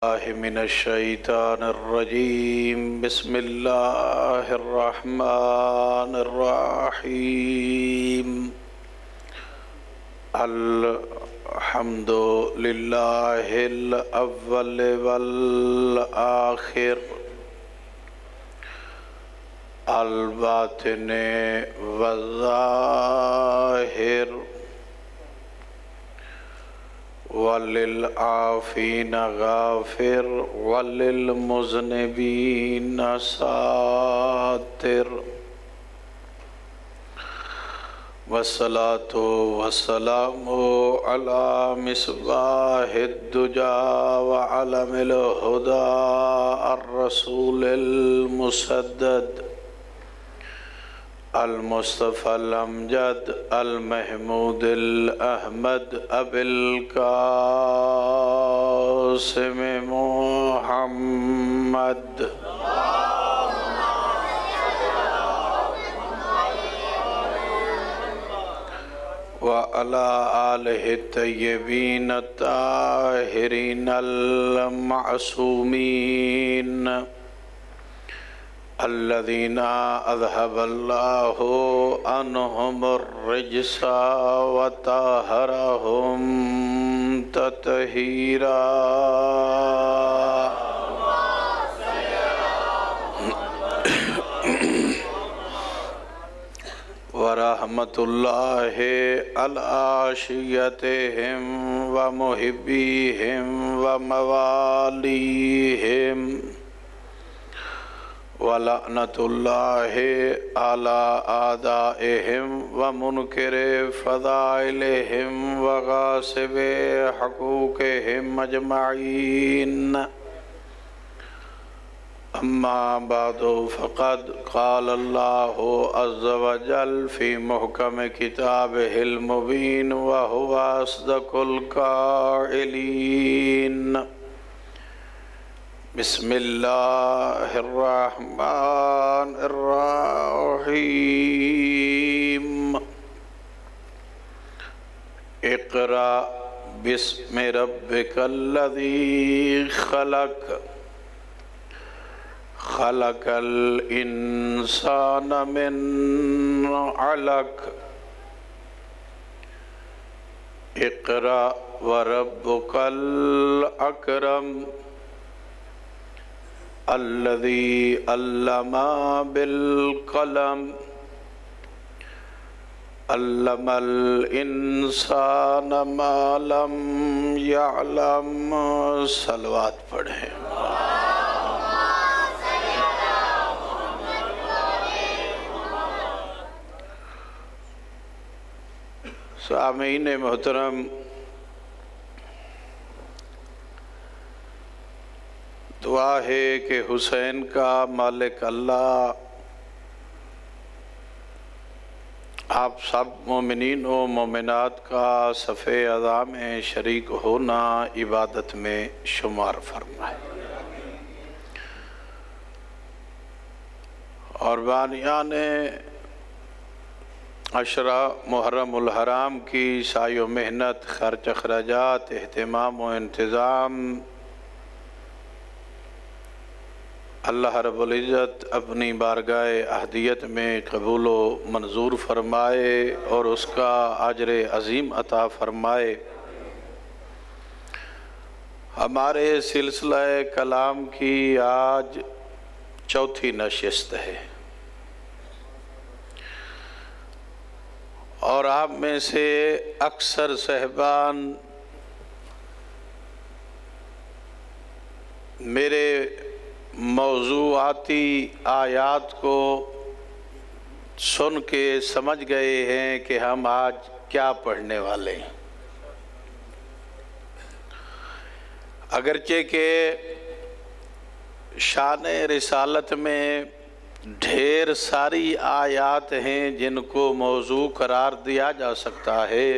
الله من الشيطان الرجيم. بسم الله الرحمن الرحيم. الحمد لله الأول والآخر الباطن والظاهر وللعافين غافر وللمذنبين ساتر، والصلاة والسلام على مصباح الدجى وعلم الهدى الرسول المسدد المصطفى الأمجد المحمود الأحمد أبي القاسم محمد وعلى آله الطيبين الطاهرين المعصومين الذين أذهب الله عنهم الرجس وطهرهم تطهيرا. ورحمة الله على شيعتهم ومحبيهم ومواليهم، ولعنة الله على أعدائهم ومنكر فضائلهم وغاصب حقوقهم أجمعين. أما بعد، فقد قال الله عز وجل في محكم كتابه المبين وهو أصدق القائلين: بسم الله الرحمن الرحيم. اقرأ باسم ربك الذي خلق، خلق الإنسان من علق، اقرأ وربك الأكرم الذي علم بالقلم، علم الإنسان ما لم يعلم. صلوات پڑھیں. سامعین محترم، دعا ہے کہ حسین کا مالک اللہ آپ سب مومنین و مومنات کا صف اعضاء میں شریک ہونا عبادت میں شمار فرمائے، اور بانیان عشرہ محرم الحرام کی سعی و محنت، خرچ اخراجات، اہتمام و انتظام اللہ رب العزت اپنی بارگاہ احدیت میں قبول و منظور فرمائے اور اس کا اجر عظیم عطا فرمائے. ہمارے سلسلہ کلام کی آج چوتھی نشست ہے، اور آپ میں سے اکثر صاحبان میرے موضوعاتی آیات کو سن کے سمجھ گئے ہیں کہ ہم آج کیا پڑھنے والے ہیں، اگرچہ کہ شان رسالت میں ڈھیر ساری آیات ہیں جن کو موضوع قرار دیا جا سکتا ہے،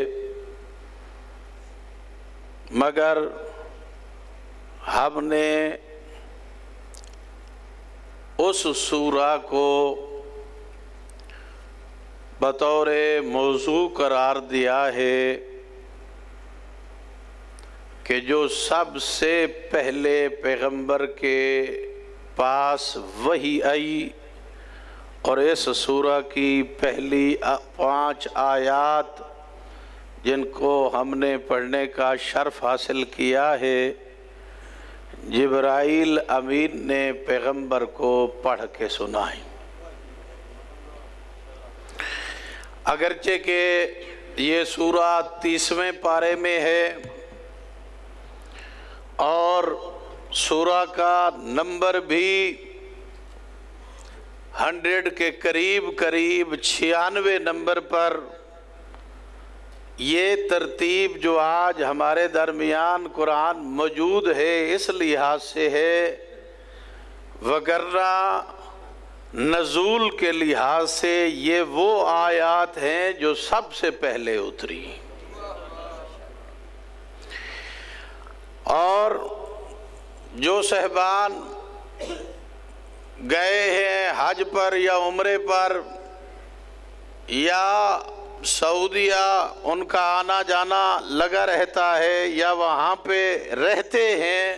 مگر ہم نے اس سورہ کو بطور موضوع قرار دیا ہے کہ جو سب سے پہلے پیغمبر کے پاس وحی آئی اور اس سورہ کی پہلی 5 آیات جن کو ہم نے پڑھنے کا شرف حاصل کیا ہے، جبرائیل امین نے پیغمبر کو پڑھ کے سنائی۔ اگرچہ کہ یہ سورہ 30ویں پارے میں ہے اور سورہ کا نمبر بھی 100 کے قریب 96 نمبر پر، یہ ترتیب جو آج ہمارے درمیان قرآن موجود ہے اس لحاظ سے ہے، وگرنہ نزول کے لحاظ سے یہ وہ آیات ہیں جو سب سے پہلے اتری۔ اور جو صحبان گئے ہیں حج پر یا عمرے پر یا سعودیہ ان کا آنا جانا لگا رہتا ہے یا وہاں پہ رہتے ہیں،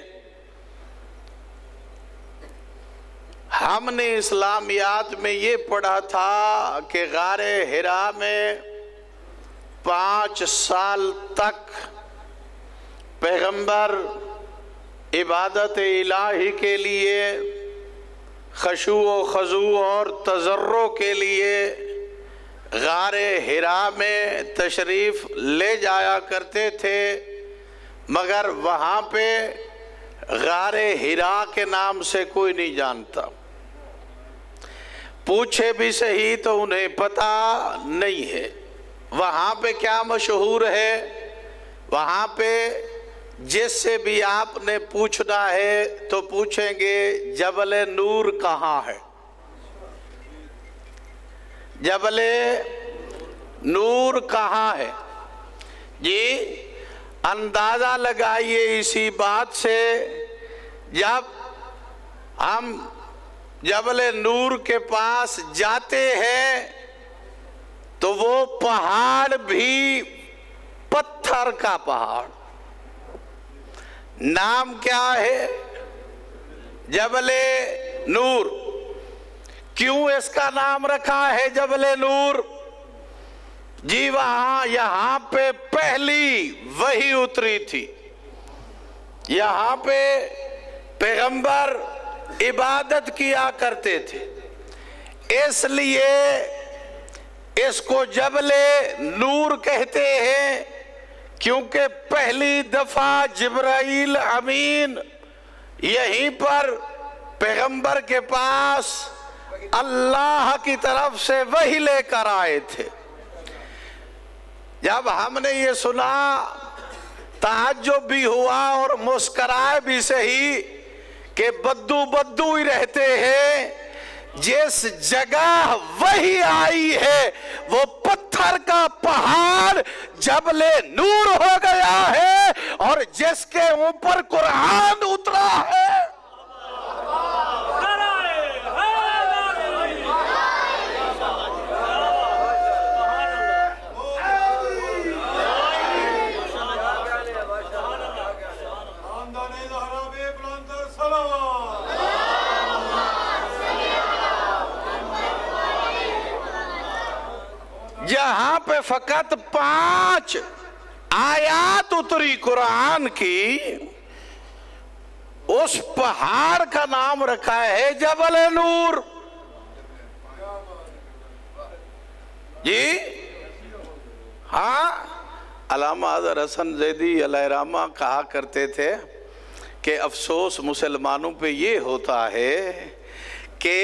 ہم نے اسلامیات میں یہ پڑھا تھا کہ غار حرا میں 5 سال تک پیغمبر عبادت الہی کے لیے، خشوع و خضوع اور تضرع کے لیے غار حرا میں تشریف لے جایا کرتے تھے، مگر وہاں پہ غار حرا کے نام سے کوئی نہیں جانتا، پوچھے بھی صحیح تو انہیں پتہ نہیں ہے۔ وہاں پہ کیا مشہور ہے؟ وہاں پہ جس سے بھی آپ نے پوچھنا ہے تو پوچھیں گے جبل نور کہاں ہے؟ جبل نور کہاں ہے؟ جی اندازہ لگائیے اسی بات سے، جب ہم جبل نور کے پاس جاتے ہیں تو وہ پہاڑ بھی پتھر کا پہاڑ، نام کیا ہے؟ جبل نور۔ کیوں اس کا نام رکھا ہے جبل نور؟ جی یہاں پہ پہلی وحی اتری تھی، یہاں پہ پیغمبر عبادت کیا کرتے تھے، اس لیے اس کو جبل نور کہتے ہیں، کیونکہ پہلی دفعہ جبرائیل امین یہیں پر پیغمبر کے پاس اللہ کی طرف سے وحی لے کر آئے تھے۔ جب ہم نے یہ سنا تعجب بھی ہوا اور مسکرائے بھی صحیح کہ بدو ہی رہتے ہیں، جس جگہ وحی آئی ہے وہ پتھر کا پہاڑ جبل نور ہو گیا ہے، اور جس کے اوپر قرآن اترا ہے جہاں پہ فقط 5 آیات اتری قرآن کی، اس پہاڑ کا نام رکھا ہے جبل نور۔ جی ہاں، علامہ اظہر حسن زیدی علیہ رحمہ کہا کرتے تھے کہ افسوس مسلمانوں پہ یہ ہوتا ہے کہ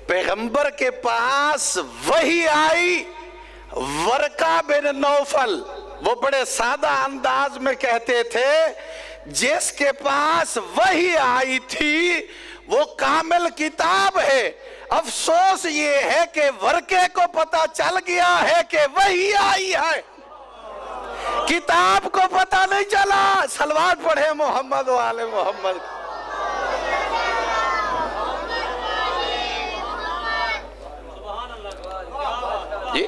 پیغمبر کے پاس وحی آئی، ورقہ بن نوفل وہ بڑے سادہ انداز میں کہتے تھے جس کے پاس وحی آئی تھی وہ کامل کتاب ہے، افسوس یہ ہے کہ ورقے کو پتہ چل گیا ہے کہ وحی آئی ہے، کتاب کو پتہ نہیں چلا۔ صلوات پڑھے محمد و آل محمد۔ جی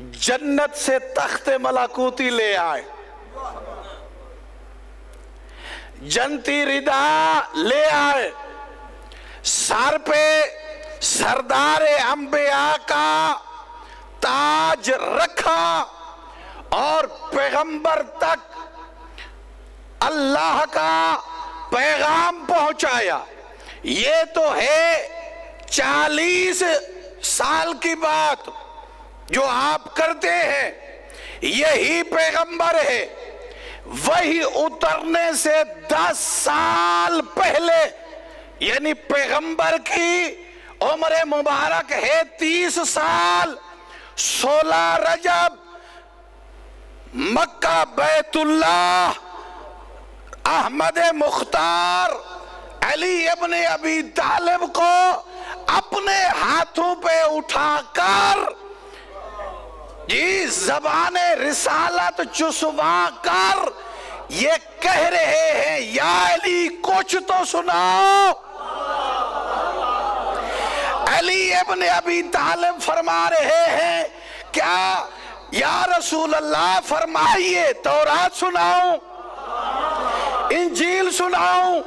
جنت سے تخت ملکوتی لے آئے، جنتی ردا لے آئے، سر پہ سردار انبیاء کا تاج رکھا اور پیغمبر تک اللہ کا پیغام پہنچایا۔ یہ تو ہے 40 سال کی بات جو آپ کرتے ہیں، یہی پیغمبر ہے۔ وہی اترنے سے 10 سال پہلے، یعنی پیغمبر کی عمر مبارک ہے 30 سال، 16 رجب مکہ بیت اللہ احمد مختار علی ابن ابی طالب کو اپنے ہاتھوں پہ اٹھا کر زبان رسالت چسوا کر یہ کہہ رہے ہیں، یا علی کچھ تو سناؤ۔ علی ابن ابی طالب فرما رہے ہیں، کیا یا رسول اللہ فرمائیے، تورات سناؤں، انجیل سناؤں،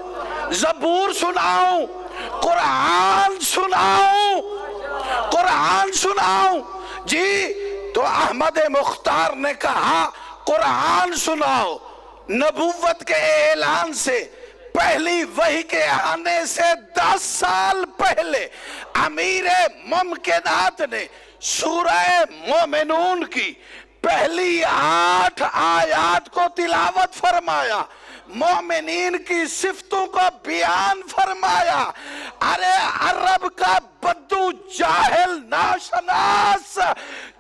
زبور سناؤں، قرآن سناؤں، قرآن سناؤں؟ جی تو احمد مختار نے کہا قرآن سناؤ۔ نبوت کے اعلان سے پہلی وحی کے آنے سے 10 سال پہلے امیر ممکنات نے سورہ مومنون کی پہلی 8 آیات کو تلاوت فرمایا، مومنین کی صفتوں کو بیان فرمایا۔ ارے عرب کا بدو جاہل ناشناس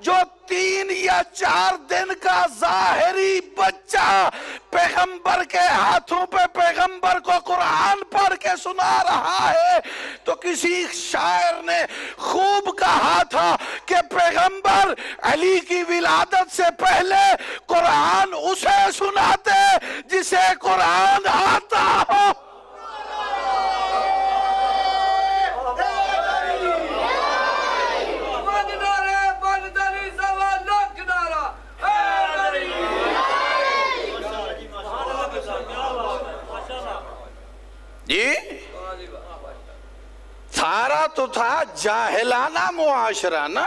جو 3 یا 4 دن کا ظاہری بچہ پیغمبر کے ہاتھوں پہ پیغمبر کو قرآن پڑھ کے سنا رہا ہے، تو کسی شاعر نے خوب کہا تھا کہ پیغمبر علی کی ولادت سے پہلے قرآن اسے سناتے جسے قرآن آتا ہو۔ جی سارا تو تھا جاہلانہ معاشرہ نا،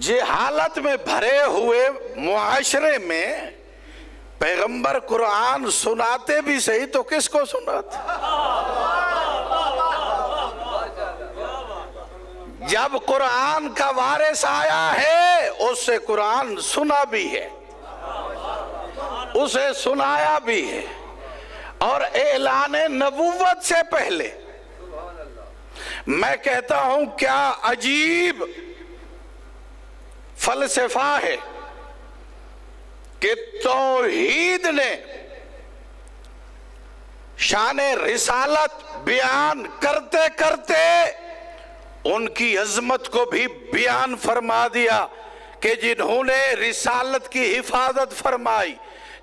جہالت میں بھرے ہوئے معاشرے میں پیغمبر قرآن سناتے بھی صحیح تو کس کو سناتے؟ جب قرآن کا وارث آیا ہے اس سے قرآن سنا بھی ہے، اسے سنایا بھی ہے، اور اعلان نبوت سے پہلے میں کہتا ہوں کیا عجیب فلسفہ ہے کہ توحید نے شان رسالت بیان کرتے کرتے ان کی عظمت کو بھی بیان فرما دیا کہ جنہوں نے رسالت کی حفاظت فرمائی،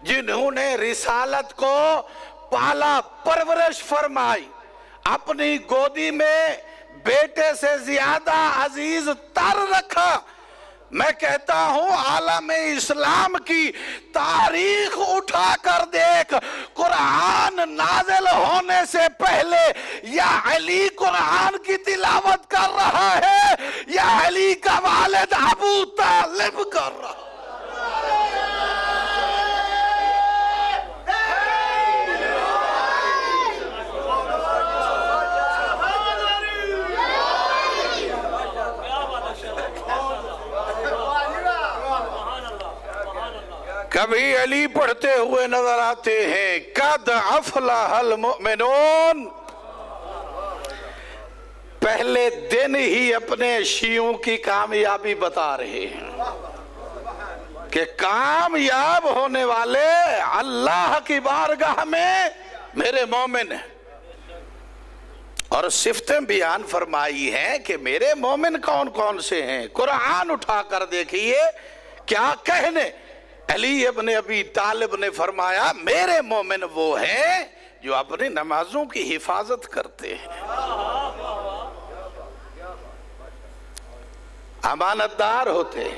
جنہوں نے رسالت کو پالا پرورش فرمائی، اپنی گودی میں بیٹے سے زیادہ عزیز تر رکھا۔ میں کہتا ہوں عالم اسلام کی تاریخ اٹھا کر دیکھ، قرآن نازل ہونے سے پہلے یا علی قرآن کی تلاوت کر رہا ہے یا علی کا والد ابو طالب کر رہا ہے۔ کبھی علی پڑھتے ہوئے نظر آتے ہیں، قد افلح المؤمنون، پہلے دن ہی اپنے شیعوں کی کامیابی بتا رہے ہیں کہ کامیاب ہونے والے اللہ کی بارگاہ میں میرے مومن ہیں، اور صفتیں بیان فرمائی ہیں کہ میرے مومن کون کون سے ہیں۔ قرآن اٹھا کر دیکھئے کیا کہنے، علی ابن ابی طالب نے فرمایا میرے مومن وہ ہیں جو اپنی نمازوں کی حفاظت کرتے ہیں۔ امانتدار ہوتے،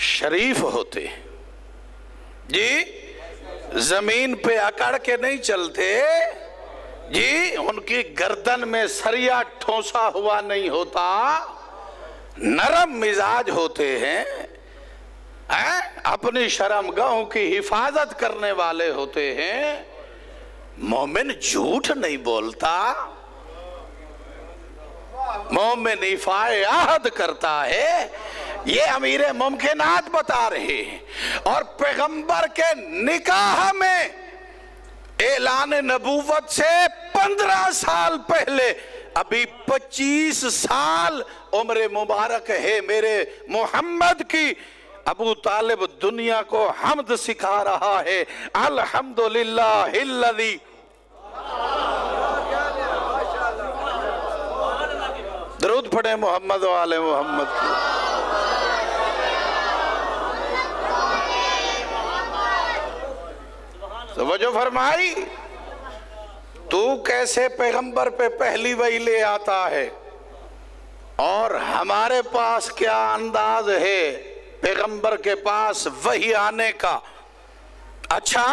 شریف ہوتے، جی زمین پہ اکڑ کے نہیں چلتے، جی ان کی گردن میں سریا ٹھونسا ہوا نہیں ہوتا، نرم مزاج ہوتے ہیں، اپنی شرمگاہوں کی حفاظت کرنے والے ہوتے ہیں۔ مومن جھوٹ نہیں بولتا، مومن ایفائے عہد کرتا ہے، یہ امیر ممکنات بتا رہے ہیں۔ اور پیغمبر کے نکاح میں اعلان نبوت سے 15 سال پہلے، ابھی 25 سال عمر مبارک ہے میرے محمد کی، ابو طالب دنیا کو حمد سکھا رہا ہے، الحمدللہ الذی، درود پڑھیں محمد و آل محمد کی۔ توجہ فرمائی، تو کیسے پیغمبر پہ پہلی وحی لے آتا ہے، اور ہمارے پاس کیا انداز ہے پیغمبر کے پاس وحی آنے کا۔ اچھا،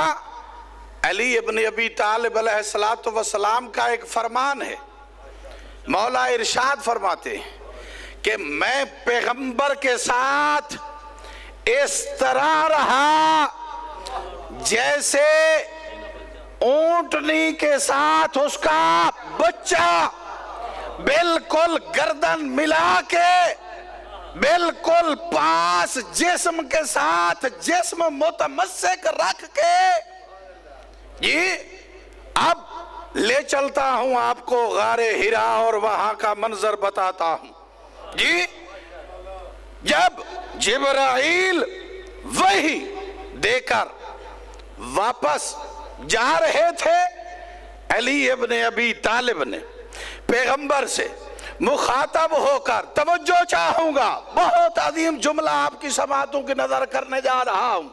علی ابن ابی طالب علیہ السلام کا ایک فرمان ہے، مولا ارشاد فرماتے ہیں کہ میں پیغمبر کے ساتھ اس طرح رہا جیسے اونٹنی کے ساتھ اس کا بچہ، بالکل گردن ملا کے، بالکل پاس جسم کے ساتھ جسم متمسک رکھ کے، جی اب لے چلتا ہوں آپ کو غار حرا اور وہاں کا منظر بتاتا ہوں۔ جی جب جبرائیل وحی دے کر واپس جا رہے تھے، علی ابن ابی طالب نے پیغمبر سے مخاطب ہو کر، توجہ چاہوں گا، بہت عظیم جملہ آپ کی سماعتوں کی نظر کرنے جا رہا ہوں۔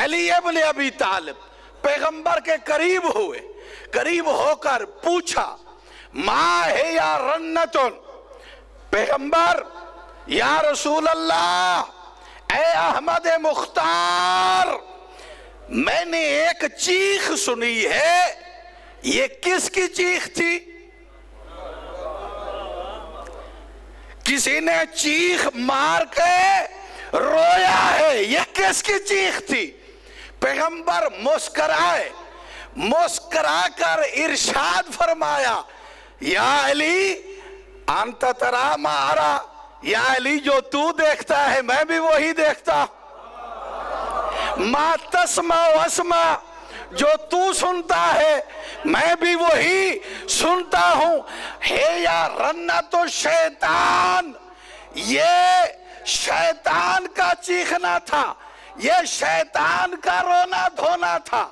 علی ابن ابی طالب پیغمبر کے قریب ہوئے، قریب ہو کر پوچھا، ما ہے یا رنتن، پیغمبر یا رسول اللہ، اے احمد مختار، میں نے ایک چیخ سنی ہے، یہ کس کی چیخ تھی؟ کسی نے چیخ مار کے رویا ہے، یہ کس کی چیخ تھی؟ پیغمبر مسکرائے، مسکرا کر ارشاد فرمایا، یا علی انت ترا ما ارا، یا علی جو تو دیکھتا ہے میں بھی وہی دیکھتا، ما تسمع واسمع، جو تو سنتا ہے میں بھی وہی سنتا ہوں۔ ہے یا رنت شیطان، یہ شیطان کا چیخنا تھا، یہ شیطان کا رونا دھونا تھا،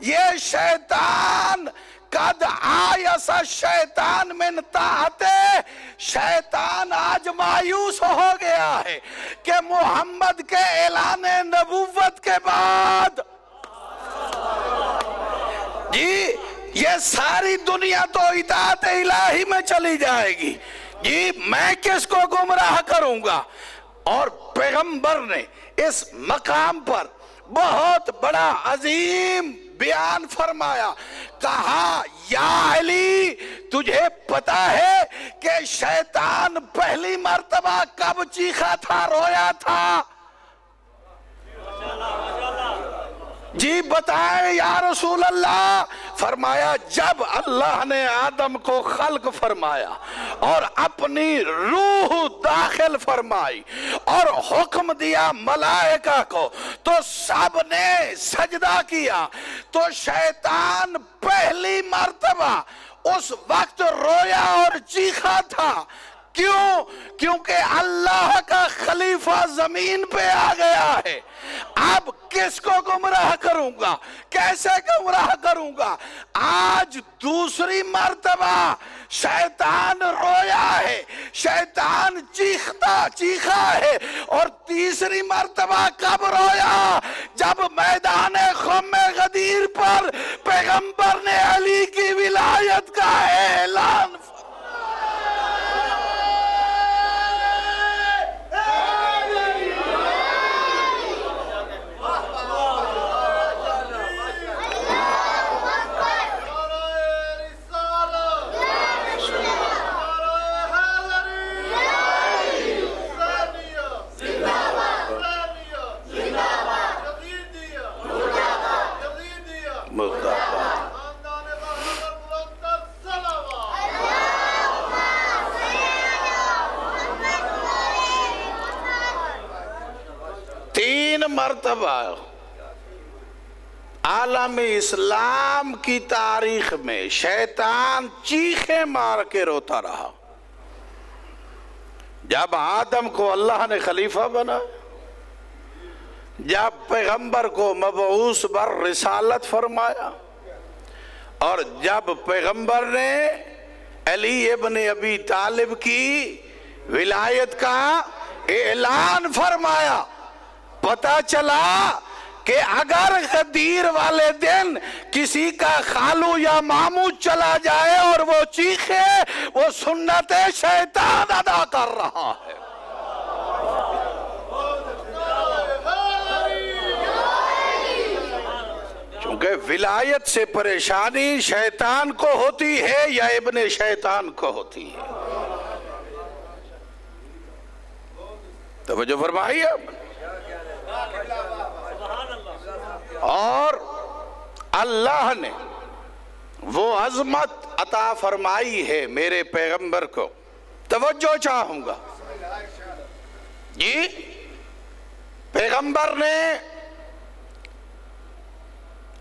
یہ شیطان قد آیس شیطان من طاعتے، شیطان آج مایوس ہو گیا ہے کہ محمد کے اعلان نبوت کے بعد، جی یہ ساری دنیا تو اطاعت الہی میں چلی جائے گی، جی میں کس کو گمراہ کروں گا؟ اور پیغمبر نے اس مقام پر بہت بڑا عظیم بیان فرمایا، کہا یا علی تجھے پتا ہے کہ شیطان پہلی مرتبہ کب چیخا تھا، رویا تھا؟ جی بتائیں یا رسول اللہ۔ فرمایا جب اللہ نے آدم کو خلق فرمایا اور اپنی روح داخل فرمائی اور حکم دیا ملائکہ کو تو سب نے سجدہ کیا، تو شیطان پہلی مرتبہ اس وقت رویا اور چیخا تھا۔ کیوں؟ کیونکہ اللہ کا خلیفہ زمین پہ آ گیا ہے، اب کس کو گمراہ کروں گا؟ کیسے گمراہ کروں گا؟ آج دوسری مرتبہ شیطان رویا ہے، شیطان چیخا ہے، اور تیسری مرتبہ کب رویا؟ جب میدان خم غدیر پر پیغمبر نے علی کی ولایت کا اعلان 3 مرتبہ عالم اسلام کی تاریخ میں شیطان چیخیں مار کے روتا رہا. جب آدم کو اللہ نے خلیفہ بنا، جب پیغمبر کو مبعوث بر رسالت فرمایا، اور جب پیغمبر نے علی ابن ابی طالب کی ولایت کا اعلان فرمایا، پتہ چلا کہ اگر غدیر والے دن کسی کا خالو یا مامو چلا جائے اور وہ چیخے، وہ سنت شیطان ادا کر رہا ہے. چونکہ ولایت سے پریشانی شیطان کو ہوتی ہے یا ابن شیطان کو ہوتی ہے. توجہ فرمائیے. اور اللہ نے وہ عظمت عطا فرمائی ہے میرے پیغمبر کو. توجہ چاہوں گا جی. پیغمبر نے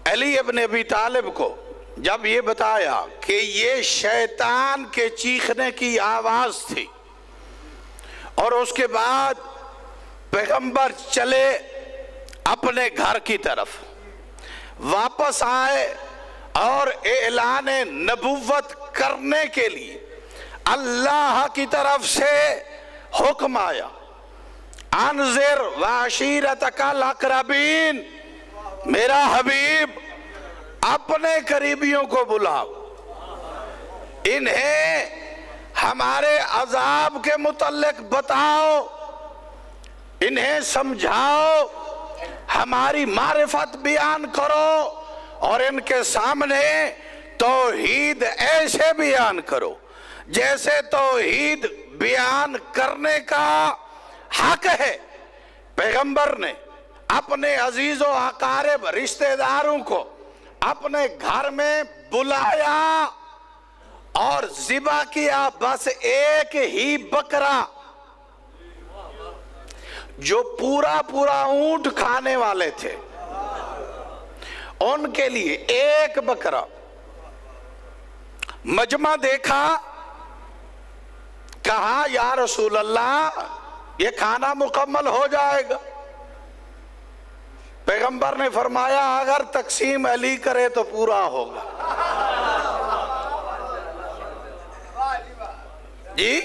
علی ابن ابی طالب کو جب یہ بتایا کہ یہ شیطان کے چیخنے کی آواز تھی، اور اس کے بعد پیغمبر چلے اپنے گھر کی طرف، واپس آئے اور اعلان نبوت کرنے کے لیے اللہ کی طرف سے حکم آیا، انذر وعشیرتک الاقربین. میرا حبیب اپنے قریبیوں کو بلاؤ، انہیں ہمارے عذاب کے متعلق بتاؤ، انہیں سمجھاؤ، ہماری معرفت بیان کرو، اور ان کے سامنے توحید ایسے بیان کرو جیسے توحید بیان کرنے کا حق ہے. پیغمبر نے اپنے عزیز و اقارب رشتہ داروں کو اپنے گھر میں بلایا اور ذبح کیا بس ایک ہی بکرا. جو پورا اونٹ کھانے والے تھے ان کے لیے ایک بکرا. مجمع دیکھا، کہا یا رسول اللہ یہ کھانا مکمل ہو جائے گا؟ پیغمبر نے فرمایا اگر تقسیم علی کرے تو پورا ہوگا. جی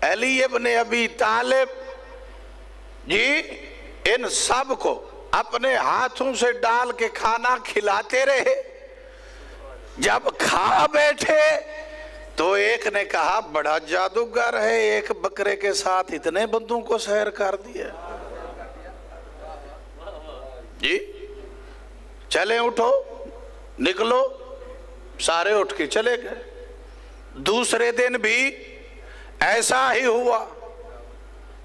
علی ابن ابی طالب جی ان سب کو اپنے ہاتھوں سے ڈال کے کھانا کھلاتے رہے. جب کھا بیٹھے تو ایک نے کہا بڑا جادوگر ہے، ایک بکرے کے ساتھ اتنے بندوں کو سحر کر دیا. جی چلیں اٹھو نکلو. سارے اٹھ کے چلے گئے. دوسرے دن بھی ایسا ہی ہوا.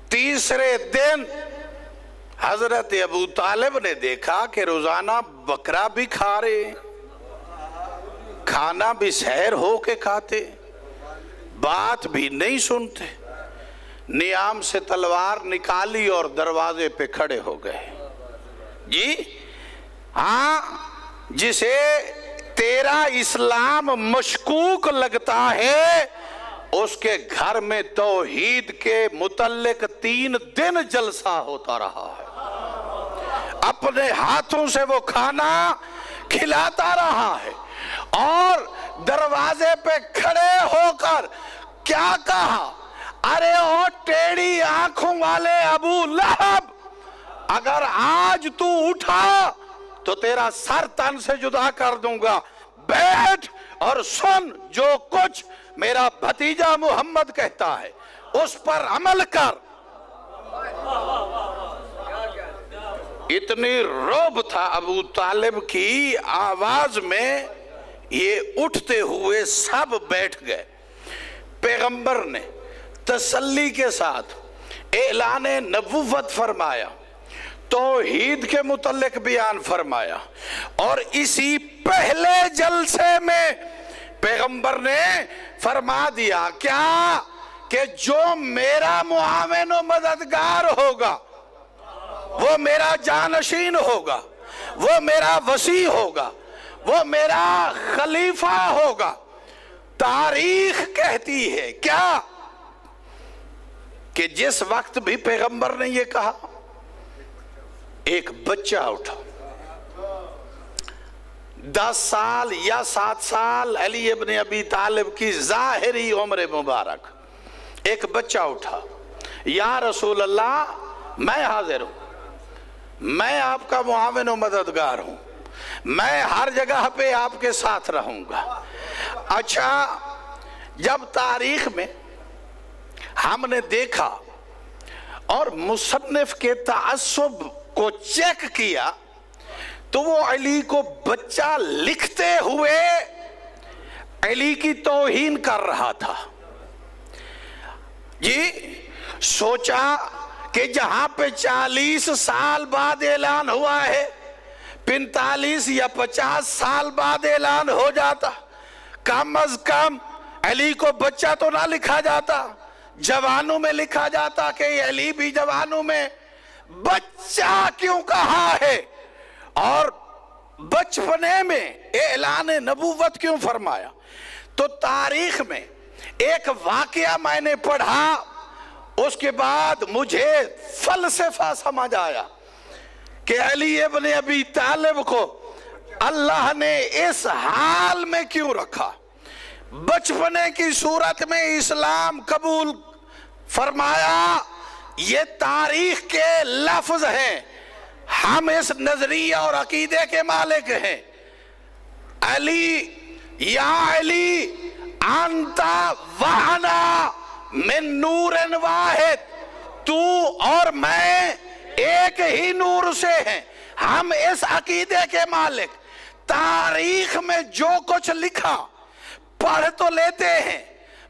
تیسرے دن حضرت ابو طالب نے دیکھا کہ روزانہ بکرا بھی کھا رہے، کھانا بھی سحر ہو کے کھاتے، بات بھی نہیں سنتے. نیام سے تلوار نکالی اور دروازے پہ کھڑے ہو گئے. جی ہاں، جسے تیرا اسلام مشکوک لگتا ہے اس کے گھر میں توحید کے متعلق 3 دن جلسہ ہوتا رہا ہے. اپنے ہاتھوں سے وہ کھانا کھلاتا رہا ہے، اور دروازے پہ کھڑے ہو کر کیا کہا؟ ارے او ٹیڑھی آنکھوں والے ابو لہب، اگر آج تو اٹھا تو تیرا سر تن سے جدا کر دوں گا. بیٹھ اور سن جو کچھ میرا بھتیجا محمد کہتا ہے اس پر عمل کر. اتنی رعب تھا ابو طالب کی آواز میں، یہ اٹھتے ہوئے سب بیٹھ گئے. پیغمبر نے تسلی کے ساتھ اعلان نبوت فرمایا، توحید کے متعلق بیان فرمایا، اور اسی پہلے جلسے میں پیغمبر نے فرما دیا کیا کہ جو میرا معاون و مددگار ہوگا وہ میرا جانشین ہوگا، وہ میرا وسیع ہوگا، وہ میرا خلیفہ ہوگا۔ تاریخ کہتی ہے کیا کہ جس وقت بھی پیغمبر نے یہ کہا ایک بچہ اٹھا، 10 سال یا 7 سال علی ابن ابی طالب کی ظاہری عمر مبارک، ایک بچہ اٹھا، یا رسول اللہ میں حاضر ہوں، میں آپ کا معاون و مددگار ہوں، میں ہر جگہ پہ آپ کے ساتھ رہوں گا۔ اچھا، جب تاریخ میں ہم نے دیکھا اور مصنف کے تعصب کو چیک کیا تو وہ علی کو بچہ لکھتے ہوئے علی کی توہین کر رہا تھا۔ جی سوچا کہ جہاں پہ 40 سال بعد اعلان ہوا ہے، 45 یا 50 سال بعد اعلان ہو جاتا، کم از کم علی کو بچہ تو نہ لکھا جاتا، جوانوں میں لکھا جاتا کہ علی بھی جوانوں میں، بچہ کیوں کہا ہے؟ اور بچپنے میں اعلان نبوت کیوں فرمایا؟ تو تاریخ میں ایک واقعہ میں نے پڑھا، اس کے بعد مجھے فلسفہ سمجھ آیا کہ علی ابن ابی طالب کو اللہ نے اس حال میں کیوں رکھا۔ بچپنے کی صورت میں اسلام قبول فرمایا، یہ تاریخ کے لفظ ہیں، ہم اس نظریہ اور عقیدے کے مالک ہیں۔ علی یا علی انتا وحنا من نور واحد، تو اور میں ایک ہی نور سے ہیں، ہم اس عقیدے کے مالک۔ تاریخ میں جو کچھ لکھا پڑھ تو لیتے ہیں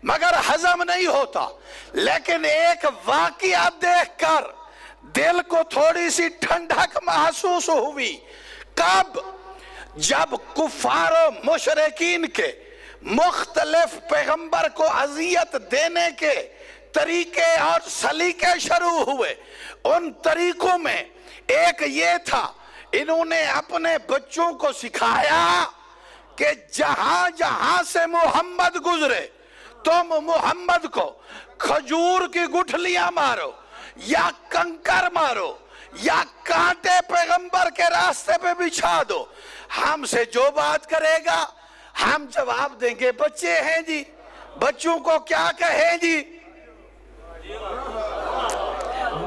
مگر ہضم نہیں ہوتا، لیکن ایک واقعہ دیکھ کر دل کو تھوڑی سی ٹھنڈک محسوس ہوئی۔ کب؟ جب کفار و مشرکین کے مختلف پیغمبر کو اذیت دینے کے طریقے اور سلیقے شروع ہوئے۔ ان طریقوں میں ایک یہ تھا، انہوں نے اپنے بچوں کو سکھایا کہ جہاں جہاں سے محمد گزرے تم محمد کو کھجور کی گٹھلیاں مارو یا کنکر مارو یا کانٹے پیغمبر کے راستے پہ بچھا دو، ہم سے جو بات کرے گا ہم جواب دیں گے۔ بچے ہیں جی، بچوں کو کیا کہیں جی؟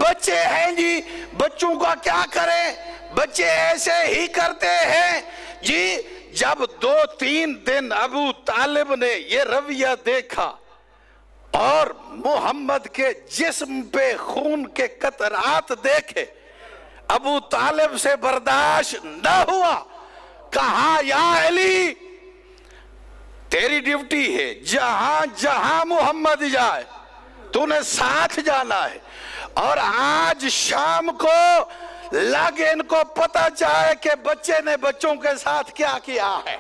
بچے ہیں جی، بچوں کا کیا کریں؟ بچے ایسے ہی کرتے ہیں جی۔ جب 2-3 دن ابو طالب نے یہ رویہ دیکھا اور محمد کے جسم پہ خون کے قطرات دیکھے، ابو طالب سے برداشت نہ ہوا، کہا یا علی تیری ڈیوٹی ہے، جہاں جہاں محمد جائے تو نے ساتھ جانا ہے، اور آج شام کو لگ ان کو پتہ چاہے کہ بچے نے بچوں کے ساتھ کیا کیا ہے۔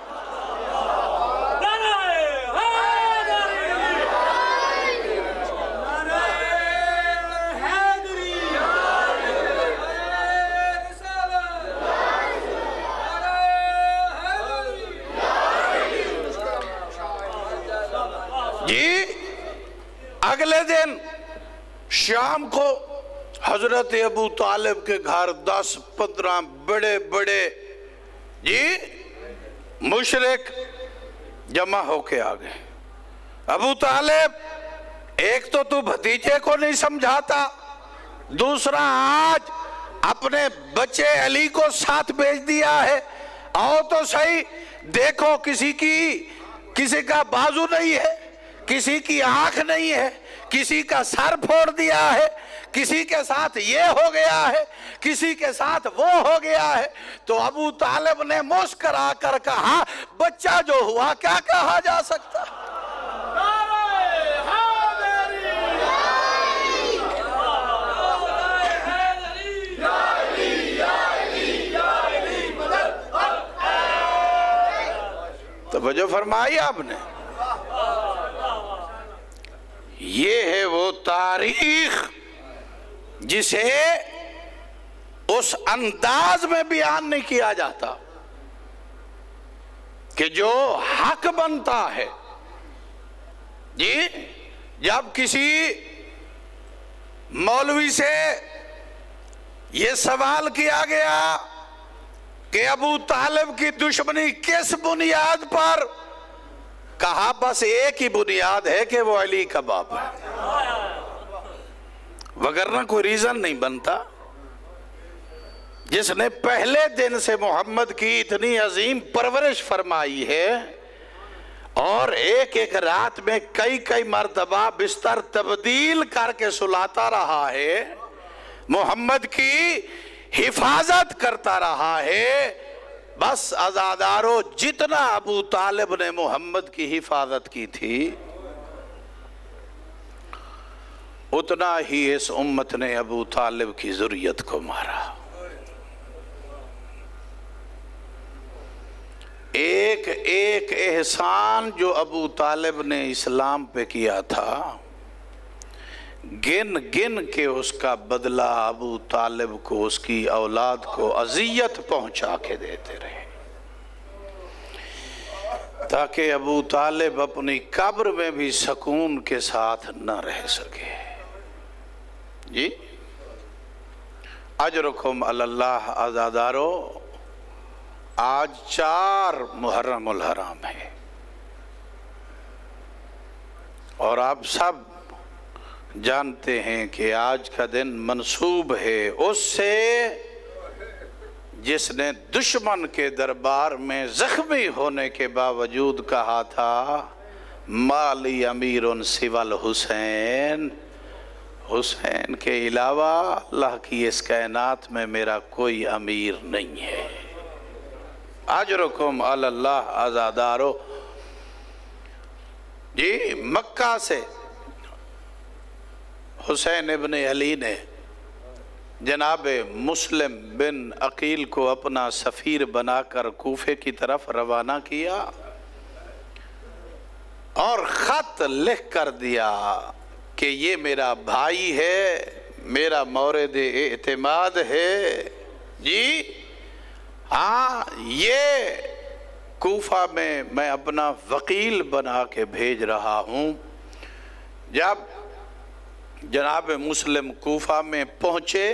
جی اگلے دن شام کو حضرت ابو طالب کے گھر 10-15 بڑے بڑے جی مشرک جمع ہو کے آ گئے۔ ابو طالب، ایک تو بھتیجے کو نہیں سمجھاتا، دوسرا آج اپنے بچے علی کو ساتھ بھیج دیا ہے، آؤ تو صحیح دیکھو، کسی کا بازو نہیں ہے، کسی کی آنکھ نہیں ہے، کسی کا سر پھوڑ دیا ہے، کسی کے ساتھ یہ ہو گیا ہے، کسی کے ساتھ وہ ہو گیا ہے۔ تو ابو طالب نے مسکرا کر کہا بچہ جو ہوا کیا کہا جا سکتا؟ توجہ فرمائی آپ نے؟ یہ ہے وہ تاریخ جسے اس انداز میں بیان نہیں کیا جاتا کہ جو حق بنتا ہے. جی جب کسی مولوی سے یہ سوال کیا گیا کہ ابو طالب کی دشمنی کس بنیاد پر، کہا بس ایک ہی بنیاد ہے کہ وہ علی کا باپ ہے، وگرنہ کوئی ریزن نہیں بنتا. جس نے پہلے دن سے محمد کی اتنی عظیم پرورش فرمائی ہے اور ایک ایک رات میں کئی کئی مرتبہ بستر تبدیل کر کے سلاتا رہا ہے، محمد کی حفاظت کرتا رہا ہے، بس عزادارو جتنا ابو طالب نے محمد کی حفاظت کی تھی اتنا ہی اس امت نے ابو طالب کی ذریت کو مارا. ایک ایک احسان جو ابو طالب نے اسلام پہ کیا تھا گن گن کے اس کا بدلہ ابو طالب کو، اس کی اولاد کو اذیت پہنچا کے دیتے رہے، تاکہ ابو طالب اپنی قبر میں بھی سکون کے ساتھ نہ رہ سکے. جی اجرکم اللہ. عزادارو آج 4 محرم الحرام ہے اور آپ سب جانتے ہیں کہ آج کا دن منسوب ہے اس سے جس نے دشمن کے دربار میں زخمی ہونے کے باوجود کہا تھا مالی امیر سوى الحسین، حسین کے علاوہ اللہ کی اس کائنات میں میرا کوئی امیر نہیں ہے. اجرکم علی اللہ. عزادارو جی مکہ سے حسین ابن علی نے جناب مسلم بن عقیل کو اپنا سفیر بنا کر کوفے کی طرف روانہ کیا اور خط لکھ کر دیا کہ یہ میرا بھائی ہے، میرا مورد اعتماد ہے. جی ہاں یہ کوفہ میں اپنا وکیل بنا کے بھیج رہا ہوں. جب جناب مسلم کوفہ میں پہنچے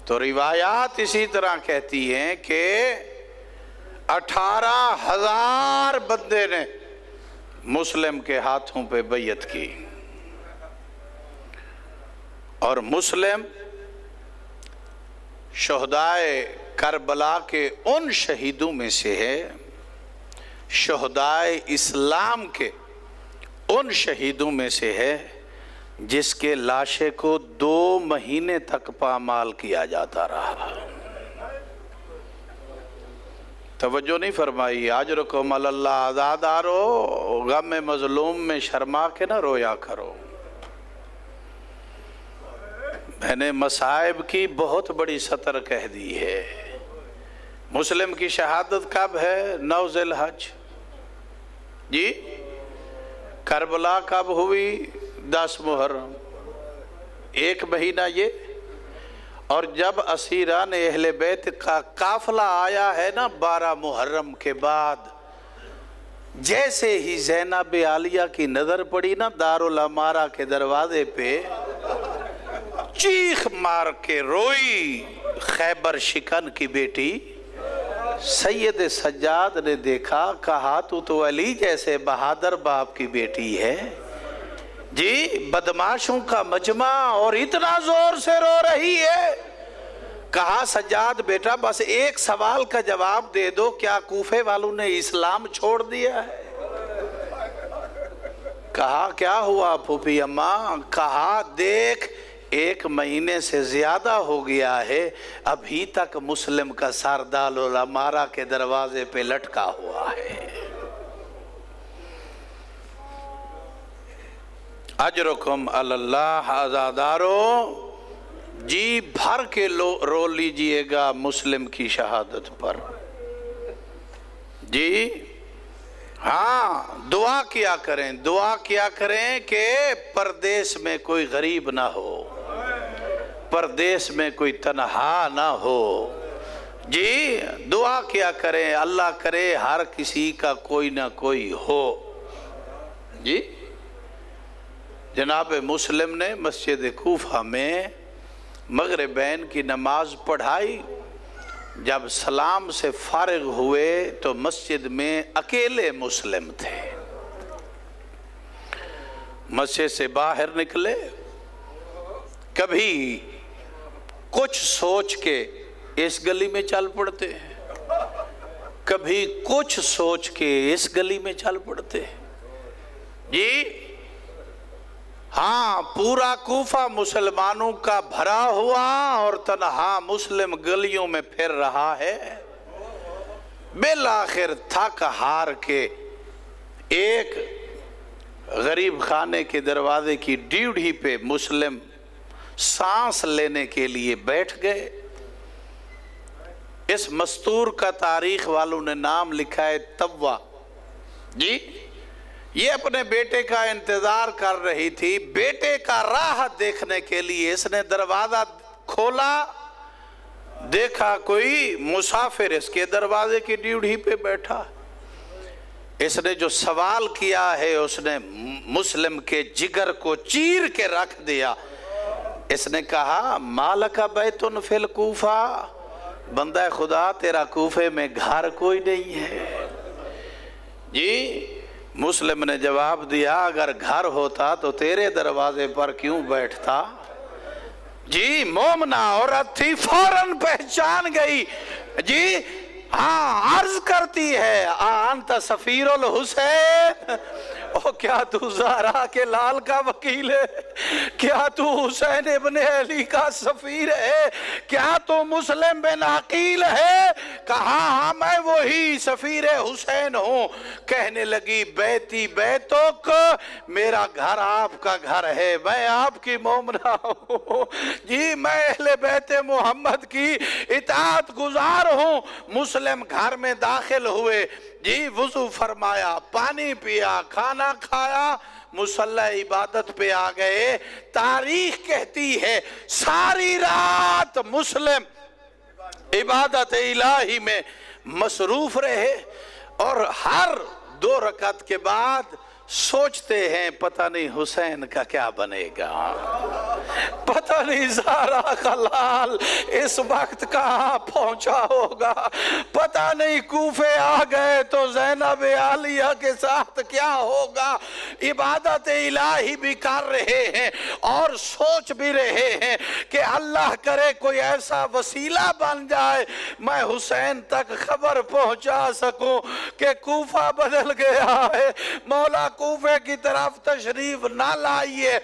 تو روایات اسی طرح کہتی ہیں کہ 18,000 بندے نے مسلم کے ہاتھوں پہ بیعت کی اور مسلم شہدائے کربلا کے ان شہیدوں میں سے ہے، شہدائے اسلام کے ان شہیدوں میں سے ہے جس کے لاشے کو 2 مہینے تک پامال کیا جاتا رہا. توجہ نہیں فرمائی. اجرکم علی اللہ. عزادارو غم مظلوم میں شرما کے نہ رویا کرو. میں نے مصائب کی بہت بڑی سطر کہہ دی ہے. مسلم کی شہادت کب ہے؟ 9 ذی الحج. جی کربلا کب ہوئی؟ 10 محرم. 1 مہینہ یہ. اور جب اسیران اہل بیت کا قافلہ آیا ہے نا 12 محرم کے بعد، جیسے ہی زینب عالیہ کی نظر پڑی نا دارالامارہ کے دروازے پہ، چیخ مار کے روئی. خیبر شکن کی بیٹی سید سجاد نے دیکھا، کہا تو علی جیسے بہادر باپ کی بیٹی ہے جی، بدماشوں کا مجمع اور اتنا زور سے رو رہی ہے. کہا سجاد بیٹا بس ایک سوال کا جواب دے دو، کیا کوفے والوں نے اسلام چھوڑ دیا ہے؟ کہا کیا ہوا پھوپھی اماں؟ کہا دیکھ 1 مہینے سے زیادہ ہو گیا ہے، ابھی تک مسلم کا سر دارالامارہ کے دروازے پہ لٹکا ہوا ہے. اجرکم علی اللہ. عزادارو جی بھر کے رو لیجئے گا مسلم کی شہادت پر. جی ہاں دعا کیا کریں کہ پردیس میں کوئی غریب نہ ہو، پردیس میں کوئی تنہا نہ ہو. جی دعا کیا کریں, اللہ کرے ہر کسی کا کوئی نہ کوئی ہو. جی جناب مسلم نے مسجد کوفہ میں مغربین کی نماز پڑھائی. جب سلام سے فارغ ہوئے تو مسجد میں اکیلے مسلم تھے. مسجد سے باہر نکلے, کبھی کچھ سوچ کے اس گلی میں چل پڑتے ہیں, کبھی کچھ سوچ کے اس گلی میں چل پڑتے ہیں. جی ہاں, پورا کوفہ مسلمانوں کا بھرا ہوا اور تنہا مسلم گلیوں میں پھر رہا ہے. بالآخر تھک ہار کے ایک غریب خانے کے دروازے کی ڈیوڑھی پہ مسلم سانس لینے کے لیے بیٹھ گئے. اس مستور کا تاریخ والوں نے نام لکھا ہے توا. جی یہ اپنے بیٹے کا انتظار کر رہی تھی. بیٹے کا راہ دیکھنے کے لیے اس نے دروازہ کھولا, دیکھا کوئی مسافر اس کے دروازے کی ڈیوڑھی پہ بیٹھا. اس نے جو سوال کیا ہے اس نے مسلم کے جگر کو چیر کے رکھ دیا. اس نے کہا مالک بیت فی الکوفہ, بندہ خدا تیرا کوفے میں گھر کوئی نہیں ہے. جی مسلم نے جواب دیا اگر گھر ہوتا تو تیرے دروازے پر کیوں بیٹھتا. جی مومنہ عورت تھی, فوراً پہچان گئی. جی ہاں عرض کرتی ہے انت سفیر الحسین, او کیا تو زہرا کے لال کا وکیل ہے, کیا تو حسین ابن علی کا سفیر ہے, کیا تو مسلم بن عقیل ہے. کہا ہاں میں وہی سفیر حسین ہوں. کہنے لگی بیتی بیتک, میرا گھر آپ کا گھر ہے, میں آپ کی مومنہ ہوں. جی میں اہل بیت محمد کی اطاعت گزار ہوں. مسلم گھر میں داخل ہوئے. جی وضو فرمایا, پانی پیا, کھانا کھایا, مصلی عبادت پہ آ گئے. تاریخ کہتی ہے ساری رات مسلم عبادت الہی میں مصروف رہے اور ہر 2 رکعت کے بعد سوچتے ہیں پتہ نہیں حسین کا کیا بنے گا, پتہ نہیں زہرا کا لال اس وقت کہاں پہنچا ہوگا, پتہ نہیں کوفے آ گئے تو زینب عالیہ کے ساتھ کیا ہوگا. عبادت الہی بھی کر رہے ہیں اور سوچ بھی رہے ہیں کہ اللہ کرے کوئی ایسا وسیلہ بن جائے میں حسین تک خبر پہنچا سکوں کہ کوفہ بدل گیا ہے. مولا کوفے کی طرف تشریف نہ لائیے.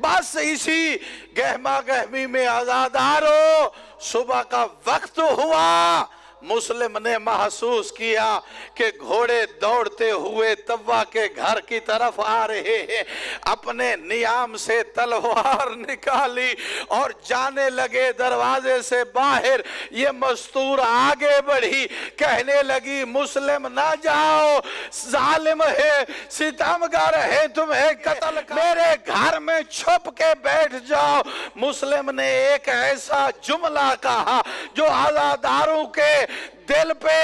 بس اسی گہما گہمی میں عزادارو صبح کا وقت ہوا. مسلم نے محسوس کیا کہ گھوڑے دوڑتے ہوئے توا کے گھر کی طرف آ رہے ہیں. اپنے نیام سے تلوار نکالی اور جانے لگے دروازے سے باہر. یہ مستور آگے بڑھی, کہنے لگی مسلم نہ جاؤ, ظالم ہے, ستمگر ہے, تمہیں قتل میرے گھر میں چھپ کے بیٹھ جاؤ. مسلم نے ایک ایسا جملہ کہا جو عزاداروں کے دل پہ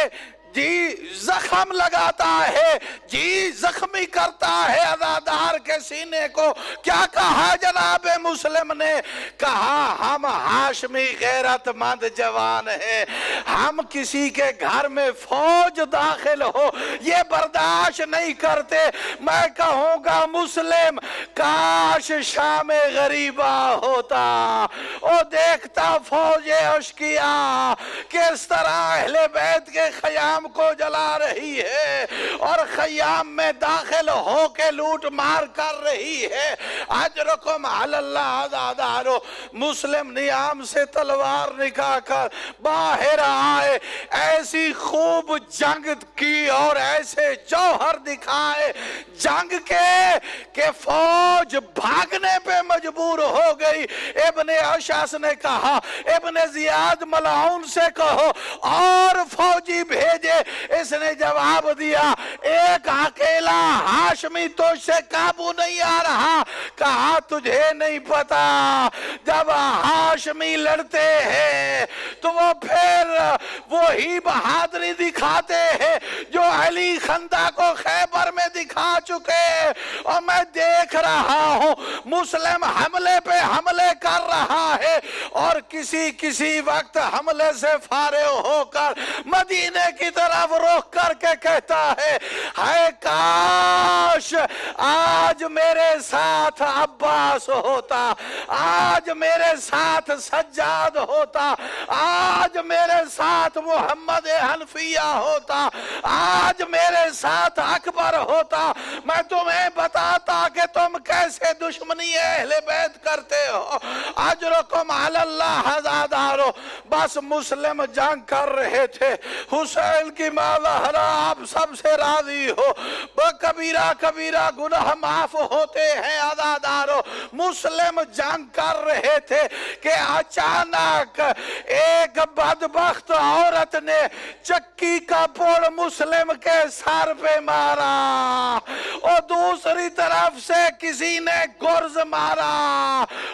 جی زخم لگاتا ہے, جی زخمی کرتا ہے عزادار کے سینے کو. کیا کہا جناب مسلم نے؟ کہا ہم ہاشمی غیرت مند جوان ہیں, ہم کسی کے گھر میں فوج داخل ہو یہ برداشت نہیں کرتے. میں کہوں گا مسلم کاش شام غریبہ ہوتا, او دیکھتا فوج اشقیاء کس طرح اہل بیت کے خیام کو جلا رہی ہے اور خیام میں داخل ہو کے لوٹ مار کر رہی ہے. اجرکم علی اللہ عزادارو. مسلم نیام سے تلوار نکال کر باہر آئے, ایسی خوب جنگ کی اور ایسے جوہر دکھائے جنگ کے کہ فوج بھاگنے پہ مجبور ہو گئی. ابن اشعث نے کہا ابن زیاد ملعون سے کہو اور فوجی بھیجے. اس نے جواب دیا ایک اکیلا ہاشمی تو سے قابو نہیں آ رہا, کہا تجھے نہیں پتا جب ہاشمی لڑتے ہیں تو وہ پھر وہی بہادری دکھاتے ہیں جو علی خندہ کو خیبر میں دکھا چکے، اور میں دیکھ رہا ہوں مسلم حملے پہ حملے کر رہا ہے اور کسی وقت حملے سے فارغ ہو کر مدینے کی طرف رخ کر کے کہتا ہے ہائے کاش آج میرے ساتھ عباس ہوتا، آج میرے ساتھ سجاد ہوتا، آج میرے ساتھ محمد حنفیہ ہوتا، آج میرے ساتھ اکبر ہوتا، میں تمہیں بتاتا کہ تم کیسے دشمنی اہل بیت کرتے ہو۔ اجرکم علی اللہ ہزادارو۔ بس مسلم جنگ کر رہے تھے، حسین کی مظاہرہ آپ سب سے راضی ہو، کبیرہ کبیرہ گناہ معاف ہوتے ہیں عزادارو۔ مسلم جنگ کر رہے تھے کہ اچانک ایک بدبخت عورت نے چکی کا پوڑ مسلم کے سر پہ مارا، اور دوسری طرف سے کسی نے گرز مارا،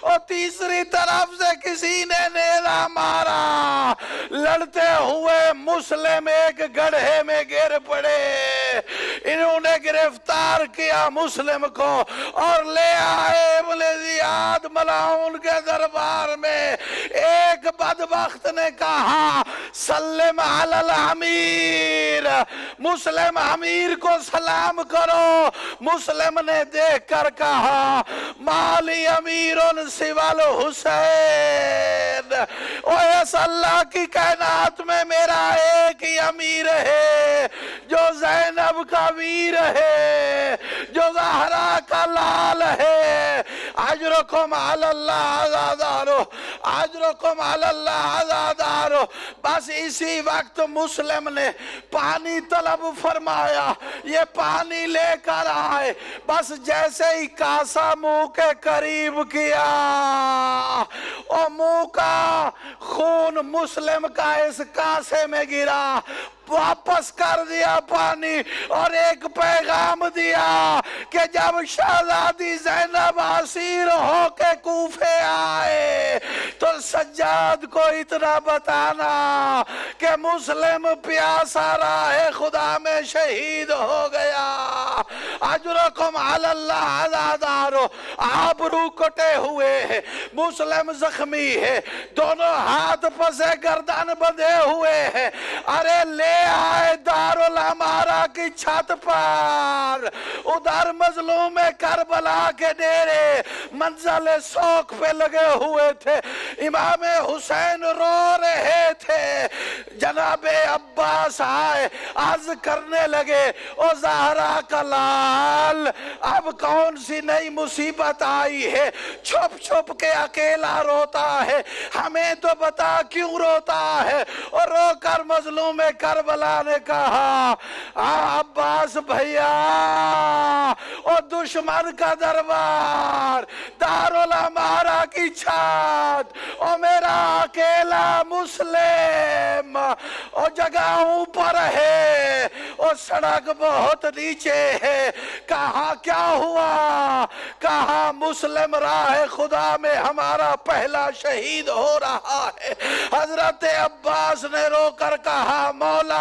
اور تیسری طرف سے کسی نے نیزہ مارا۔ لڑتے ہوئے مسلم ایک گڑھے میں گر پڑے، انہوں نے گرفتار کیا مسلم کو اور لے آئے ابن زیاد ملعون کے دربار میں۔ ایک بدبخت نے کہا سلم علی الامیر، مسلم امیر کو سلام کرو۔ مسلم نے دیکھ کر کہا مالی امیرن سوال حسین، اور اس اللہ کی کائنات میں میرا ایک ہی امیر ہے جو زینب کا ویر ہے، جو زہرا کا لال ہے۔ اجرکم علی اللہ عزادارو، اجرکم علی اللہ عزادارو۔ بس اسی وقت مسلم نے پانی طلب فرمایا، یہ پانی لے کر آئے، بس جیسے ہی کاسا منہ کے قریب کیا اور منہ کا خون مسلم کا اس کاسے میں گرا، واپس کر دیا پانی اور ایک پیغام دیا کہ جب شہزادی زینب اسیر ہو کے کوفے آئے تو سجاد کو اتنا بتانا کہ مسلم پیاسا راہ خدا میں شہید ہو گیا۔ اجرکم علی اللہ عزادارو۔ آبرو کٹے ہوئے ہیں، مسلم زخمی ہے، دونوں ہاتھ پسے گردن بندھے ہوئے ہیں، ارے لے آئے دارالعمارہ کی چھت پر، ادھر مظلوم کربلا کے ڈیرے منزل سوک پہ لگے ہوئے تھے، امام حسین رو رہے تھے۔ جناب عباس آئے، عرض کرنے لگے او زہرا کا لال اب کون سی نئی مصیبت آئی ہے، چھپ چھپ کے اکیلا روتا ہے، ہمیں تو بتا کیوں روتا ہے۔ اور رو کر مظلوم کربلا نے کہا عباس بھیا، اور دشمن کا دربار، دارالعمارہ کی چھت، اور میرا اکیلا مسلم، اور جگہوں پر ہے، اور سڑک بہت نیچے ہے، کہا کیا ہوا؟ کہا مسلم راہ خدا میں ہمارا پہلا شہید ہو رہا ہے۔ حضرت عباس نے رو کر کہا مولا،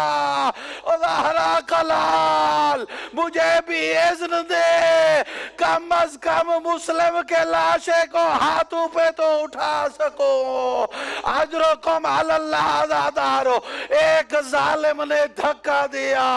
اور زہرا کا لال مجھے بھی اذن دے، کم از کم مسلم کے لاشے کو ہاتھوں پہ تو اٹھا سکو۔ اجرکم علی اللہ عزادارو۔ ایک ظالم نے دھکا دیا،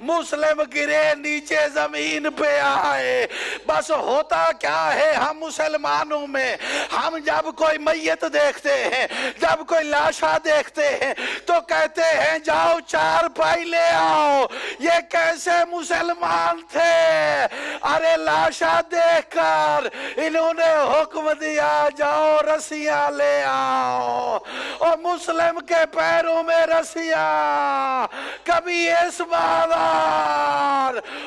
مسلم گرے نیچے زمین پہ آئے۔ بس ہوتا کیا ہے ہم مسلمانوں میں، ہم جب کوئی میت دیکھتے ہیں، جب کوئی لاشا دیکھتے ہیں تو کہتے ہیں جاؤ چار پائی لے آؤ، یہ کیسے مسلمان تھے؟ ارے لاشا دیکھ کر انہوں نے حکم دیا جاؤ رسیاں لے آؤ، اور مسلم کے پیروں میں رسیاں، کبھی اس بازار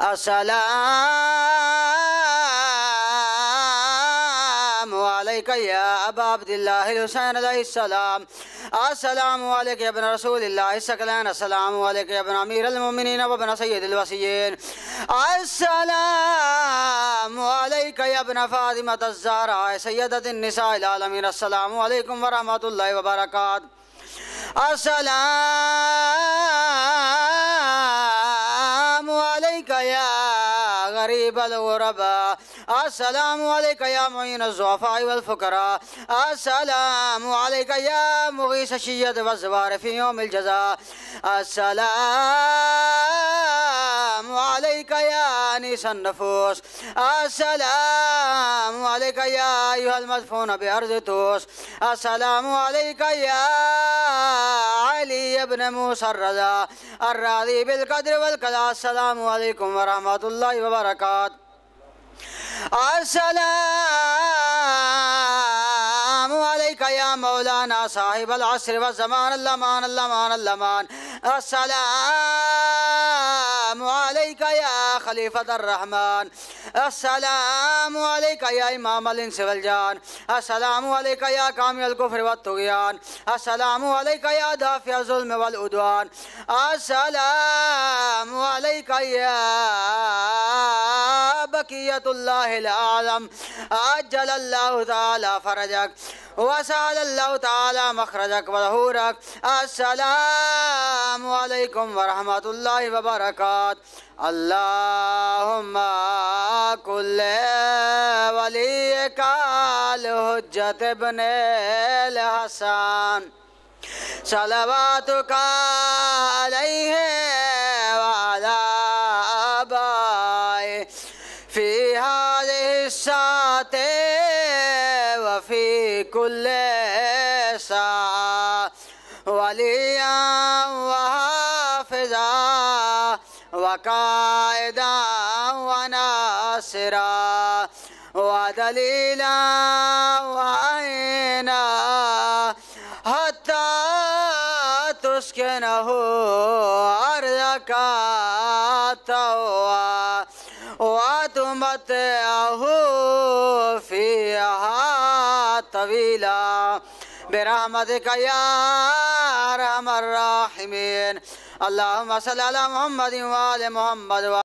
السلام عليك يا أبا عبد الله الحسين عليه السلام. السلام عليك يا ابن رسول الله الثقلين. السلام عليك يا ابن أمير المؤمنين وابن سيد الوصيين. السلام عليك يا ابن فاطمة الزهراء سيدة النساء العالمين. السلام عليكم ورحمة الله وبركاته. السلام عليك يا غريب الغرباء. السلام عليك يا معين الضعفاء والفقراء. السلام عليك يا مغيث الشية والزوار في يوم الجزاء. السلام عليك يا أنيس النفوس. السلام عليك يا أيها المدفون بأرض توس. السلام عليك يا علي بن موسى الرضا الراضي بالقدر والقضاء. السلام عليكم ورحمة الله وبركاته. السلام عليك يا مولانا صاحب العصر والزمان اللمان اللمان اللمان. السلام عليك يا خليفة الرحمن. السلام عليك يا إمام الإنس والجان. السلام عليك يا كامل الكفر والطغيان. السلام عليك يا دافع الظلم والعدوان. السلام عليك يا بقية الله الأعظم أجل الله تعالى فرجك وسهل الله تعالى مخرجك وظهورك. السلام عليكم ورحمة الله وبركاته. اللهم كل وليك الحجة ابن الحسن صلواتك عليه وعلى آبائه في هذه الساعة وفي كل ساعة وليا وحافظا وقائدا وناصرا ودليلا وعينا حتى تسكنه أرضك طوعا وتمتعه فيها طويلا برحمتك يا أرحم الراحمين. اللهم صل على محمد وآل محمد.